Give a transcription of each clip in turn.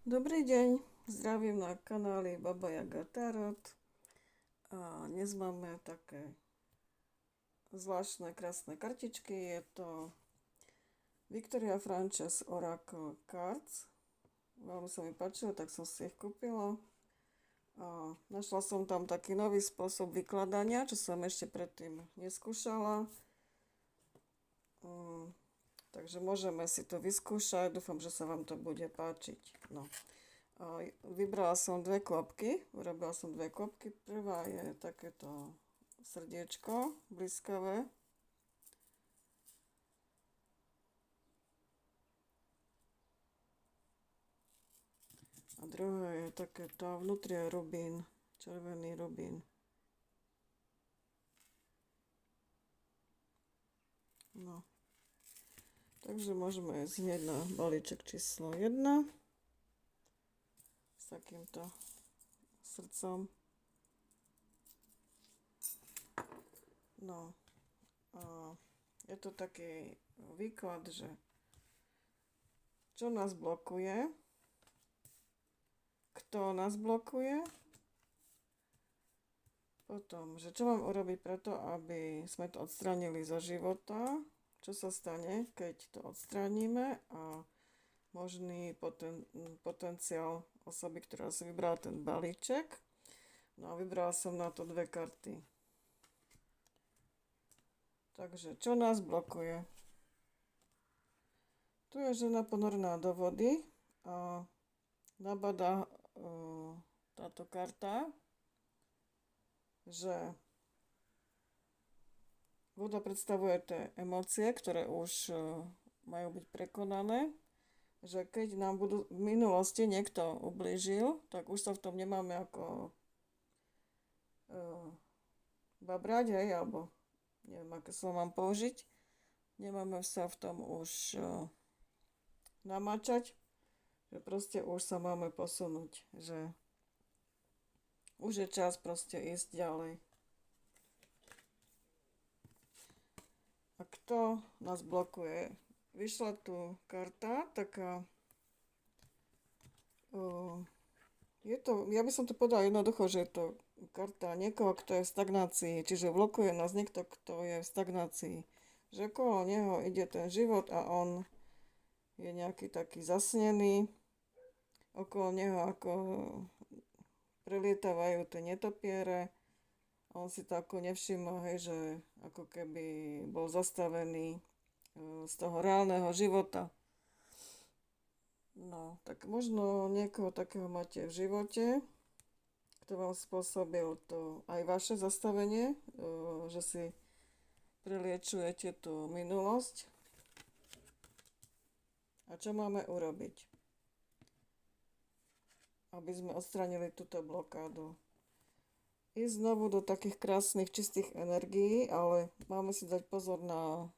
Dobrý deň, zdravím na kanáli Baba Yaga Tarot. A dnes máme také zvláštne, krásne kartičky. Je to Victoria Frances Oracle Cards. Veľmi sa mi páčilo, tak som si ich kúpila. A našla som tam taký nový spôsob vykladania, čo som ešte predtým neskúšala. Takže môžeme si to vyskúšať. Dúfam, že sa vám to bude páčiť. No. Vybrala som dve klopky, urobila som dve klopky. Prvá je takéto srdiečko blízkavé. A druhá je takéto, vnútri je rubín, červený rubín. No. Takže môžeme ísť hneď na balíček číslo 1 s takýmto srdcom. No, a je to taký výklad, že čo nás blokuje, kto nás blokuje, potom, že čo mám urobiť preto, aby sme to odstránili zo života, čo sa stane, keď to odstránime a možný potenciál osoby, ktorá si vybrala ten balíček. No a vybrala som na to dve karty. Takže, čo nás blokuje? Tu je žena ponorená do vody a nabadá táto karta, že voda predstavuje tie emócie, ktoré už majú byť prekonané, že keď nám budú v minulosti niekto ublížil, tak už sa v tom nemáme ako babrať, hej, alebo neviem, aké slovo mám použiť. Nemáme sa v tom už namáčať, že proste už sa máme posunúť, že už je čas proste ísť ďalej. A kto nás blokuje? Vyšla tu karta, taká je to, ja by som to povedala jednoducho, že je to karta niekoho, kto je v stagnácii, čiže blokuje nás niekto, kto je v stagnácii. Že okolo neho ide ten život a on je nejaký taký zasnený. Okolo neho ako prelietávajú tie netopiere. A on si to ako nevšimol, hej, že ako keby bol zastavený z toho reálneho života. No, tak možno niekoho takého máte v živote, kto vám spôsobil to aj vaše zastavenie, že si preliečujete tú minulosť. A čo máme urobiť, aby sme odstránili túto blokádu? Ísť znovu do takých krásnych, čistých energií, ale máme si dať pozor na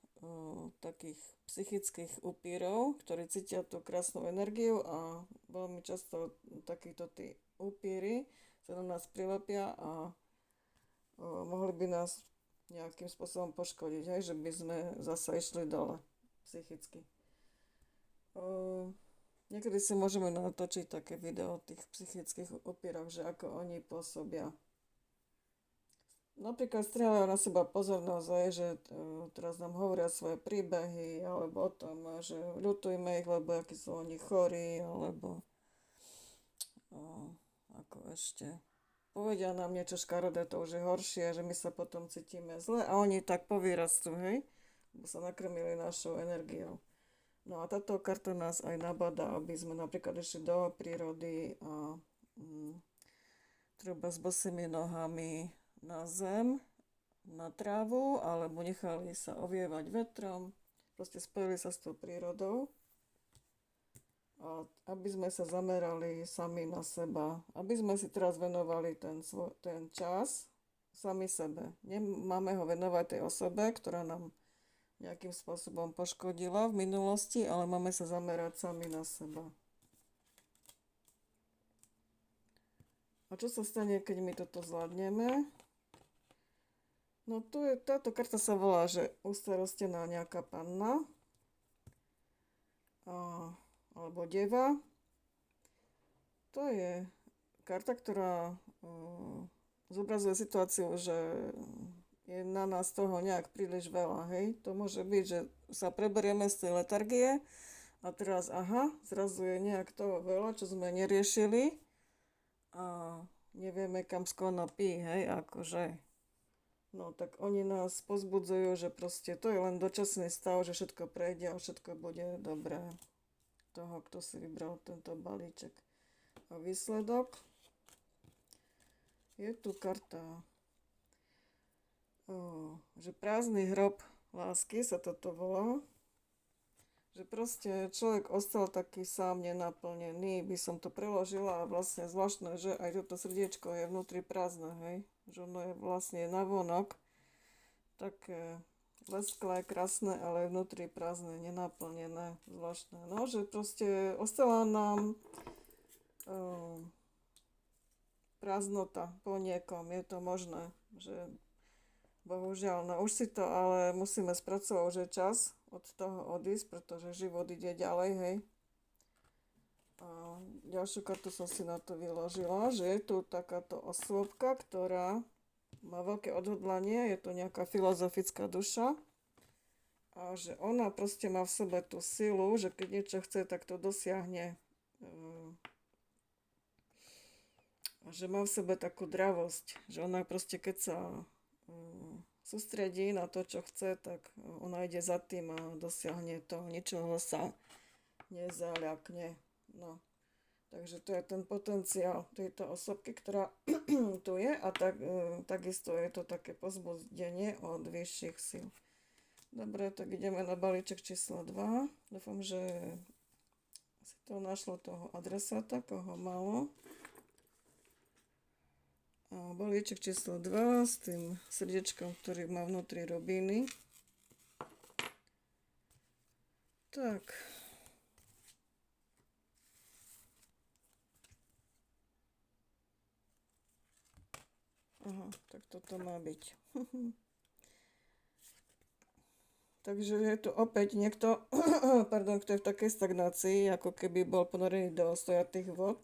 takých psychických upírov, ktorí cítia tú krásnu energiu a veľmi často takíto tí upíry sa na nás prilepia a mohli by nás nejakým spôsobom poškodiť, hej, že by sme zasa išli dole psychicky. Niekedy si môžeme natočiť také video o tých psychických upíroch, že ako oni pôsobia. Napríklad strieľajú na seba pozornosť, že teraz nám hovoria svoje príbehy, alebo o tom, že ľutujme ich, lebo akí sú oni chorí, alebo ako ešte povedia nám niečo škaredé, to už je horšie, že my sa potom cítime zle a oni tak povyrastú, hej, lebo sa nakrmili našou energiou. No a táto karta nás aj nabadá, aby sme napríklad išli do prírody a treba s bosými nohami na zem, na trávu, alebo nechali sa ovievať vetrom, proste spojili sa s tou prírodou, a aby sme sa zamerali sami na seba, aby sme si teraz venovali ten čas sami sebe. Nemáme ho venovať tej osobe, ktorá nám nejakým spôsobom poškodila v minulosti, ale máme sa zamerať sami na seba. A čo sa stane, keď my toto zvládneme? No táto karta sa volá, že ustarostená nejaká panna alebo deva. To je karta, ktorá zobrazuje situáciu, že je na nás toho nejak príliš veľa, hej. To môže byť, že sa preberieme z tej letargie a teraz, zrazu je nejak toho veľa, čo sme neriešili a nevieme, kam skonopí, hej, akože. No, tak oni nás pozbudzujú, že proste to je len dočasný stav, že všetko prejde a všetko bude dobré. Toho, kto si vybral tento balíček. A výsledok je tu karta, že prázdny hrob lásky sa toto volá. Že proste človek ostal taký sám nenaplnený, by som to preložila a vlastne zvláštne, že aj toto srdiečko je vnútri prázdne, hej. Že ono je vlastne navonok také lesklé, krásne, ale vnútri prázdne, nenaplnené, zvláštne. No, že proste ostala nám prázdnota po niekom, je to možné, že bohužiaľ, no už si to, ale musíme spracovať, že čas od toho odísť, pretože život ide ďalej, hej. A ďalšiu kartu som si na to vyložila, že je tu takáto osôbka, ktorá má veľké odhodlanie, je to nejaká filozofická duša a že ona proste má v sebe tú silu, že keď niečo chce, tak to dosiahne. A že má v sebe takú dravosť, že ona proste keď sa sústredí na to, čo chce, tak ona ide za tým a dosiahne to, ničoho sa nezaľakne. No. Takže to je ten potenciál tejto osobky, ktorá tu je a takisto je to také pozbudenie od vyšších síl. Dobre, tak ideme na balíček číslo 2. Dúfam, že si to našlo toho adresáta, koho malo. A balíček číslo 2 s tým srdiečkom, ktorý má vnútri rubíny. Tak. Tak toto má byť. Takže je tu opäť niekto, kto je v takej stagnácii, ako keby bol ponorený do stojatých vod.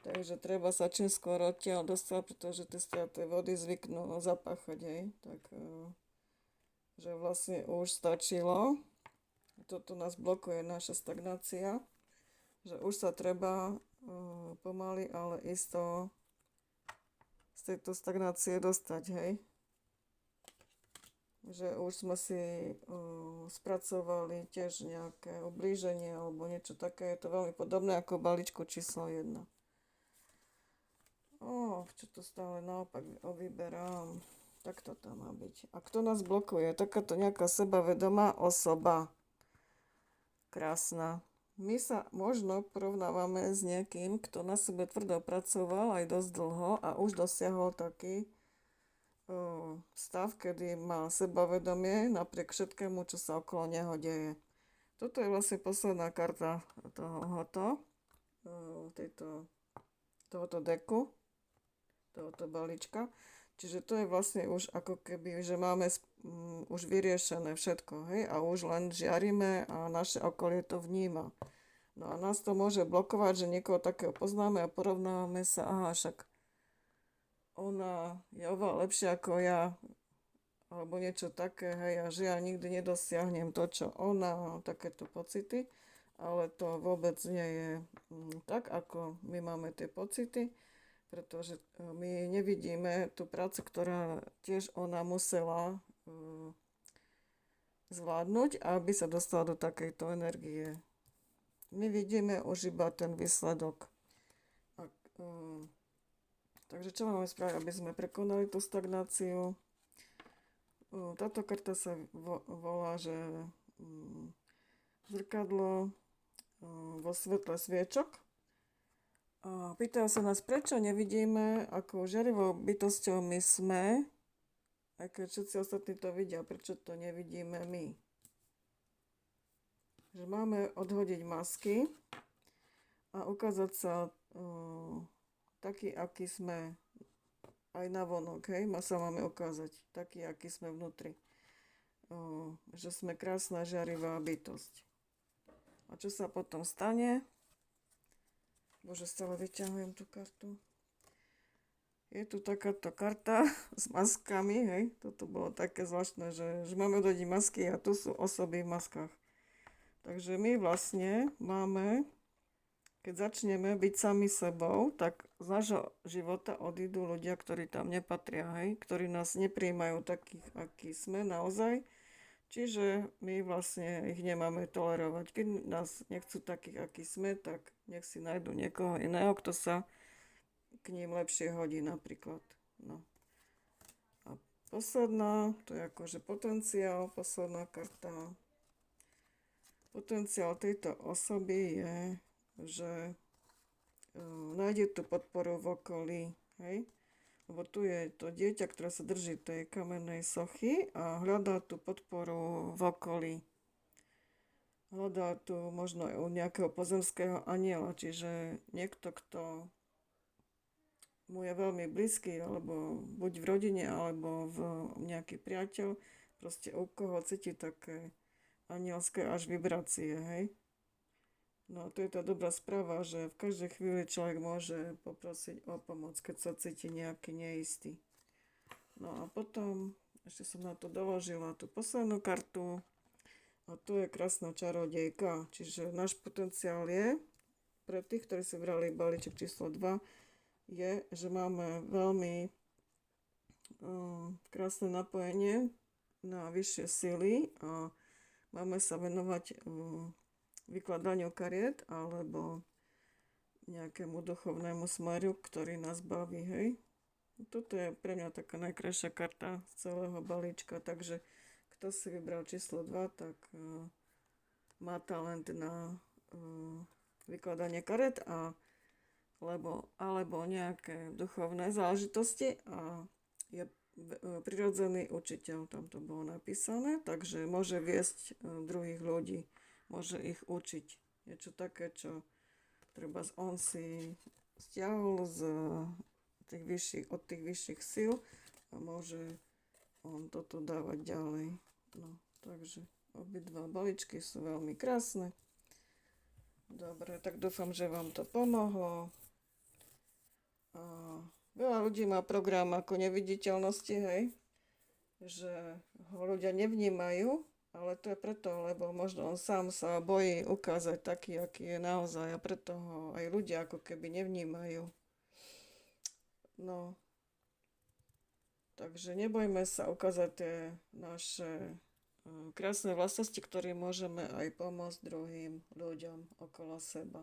Takže treba sa čím skôr odtiaľ dostať, pretože tie stojaté vody zvyknú zapáchať, hej. Tak, že vlastne už stačilo. Toto nás blokuje, naša stagnácia. Že už sa treba pomaly, ale isto z tejto stagnácie dostať, hej. Že už sme si spracovali tiež nejaké ublíženie alebo niečo také. Je to veľmi podobné ako balíčku číslo 1. Čo to stále naopak vyberám. Tak to tam má byť. A kto nás blokuje? Takáto nejaká sebavedomá osoba. Krásna. My sa možno porovnávame s niekým, kto na sebe tvrdo pracoval aj dosť dlho a už dosiahol taký stav, kedy má sebavedomie napriek všetkému, čo sa okolo neho deje. Toto je vlastne posledná karta tohoto deku, tohoto balíčka. Čiže to je vlastne už ako keby, že máme už vyriešené všetko, hej, a už len žiarime a naše okolie to vníma. No a nás to môže blokovať, že niekoho takého poznáme a porovnávame sa, však ona je oveľa lepšia ako ja, alebo niečo také, hej, a že ja nikdy nedosiahnem to, čo ona, takéto pocity, ale to vôbec nie je tak, ako my máme tie pocity, pretože my nevidíme tú prácu, ktorá tiež ona musela zvládnuť, aby sa dostala do takejto energie. My vidíme už iba ten výsledok. Takže čo máme spraviť, aby sme prekonali tú stagnáciu? Táto karta sa volá, že zrkadlo vo svetle sviečok. Pýtajú sa nás, prečo nevidíme, ako žiarivou bytosťou my sme, aj keď všetci ostatní to vidia, prečo to nevidíme my. Že máme odhodiť masky a ukázať sa taký, aký sme aj navonok, hej, sa máme ukázať taký, aký sme vnútri. Že sme krásna, žiarivá bytosť. A čo sa potom stane? Bože, stále vyťahujem tú kartu. Je tu takáto karta s maskami, hej. Toto bolo také zvláštne, že máme ľudí masky a tu sú osoby v maskách. Takže my vlastne máme, keď začneme byť sami sebou, tak z nášho života odídu ľudia, ktorí tam nepatria, hej. Ktorí nás neprijímajú takých, akí sme naozaj. Čiže my vlastne ich nemáme tolerovať. Keď nás nechcú takých, akí sme, tak nech si nájdu niekoho iného, kto sa k ním lepšie hodí napríklad. No. A posledná, to je akože potenciál, posledná karta. Potenciál tejto osoby je, že nájde tú podporu v okolí, hej? Lebo tu je to dieťa, ktoré sa drží tej kamennej sochy a hľadá tú podporu v okolí. Hľadá tu možno aj u nejakého pozemského aniela, čiže niekto, kto mu je veľmi blízky, alebo buď v rodine, alebo nejaký priateľ, proste u koho cíti také anielské až vibrácie, hej. No a to je tá dobrá správa, že v každej chvíli človek môže poprosiť o pomoc, keď sa cíti nejaký neistý. No a potom ešte som na to doložila tú poslednú kartu a tu je krásna čarodejka, čiže náš potenciál je, pre tých, ktorí si brali balíček číslo 2, je, že máme veľmi krásne napojenie na vyššie sily a máme sa venovať vykladaniu kariet alebo nejakému duchovnému smeru, ktorý nás baví, hej. Toto je pre mňa taká najkrajšia karta z celého balíčka, takže kto si vybral číslo 2, tak má talent na vykladanie kariet alebo nejaké duchovné záležitosti a je prirodzený učiteľ, tam to bolo napísané, takže môže viesť druhých ľudí. Môže ich učiť. Niečo také, čo treba on si stiahol od tých vyšších síl a môže on toto dávať ďalej. No, takže obidva balíčky sú veľmi krásne. Dobre, tak dúfam, že vám to pomohlo. A veľa ľudí má program ako neviditeľnosti, hej, že ho ľudia nevnímajú, ale to je preto, lebo možno on sám sa bojí ukázať taký, aký je naozaj a preto ho aj ľudia ako keby nevnímajú. No, takže nebojme sa ukázať tie naše krásne vlastnosti, ktorým môžeme aj pomôcť druhým ľuďom okolo seba.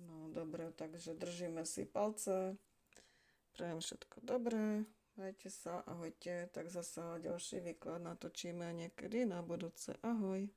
No, dobre, takže držíme si palce. Prajem všetko dobré. Majte sa, ahojte, tak zasa ďalší výklad natočíme niekedy na budúce. Ahoj.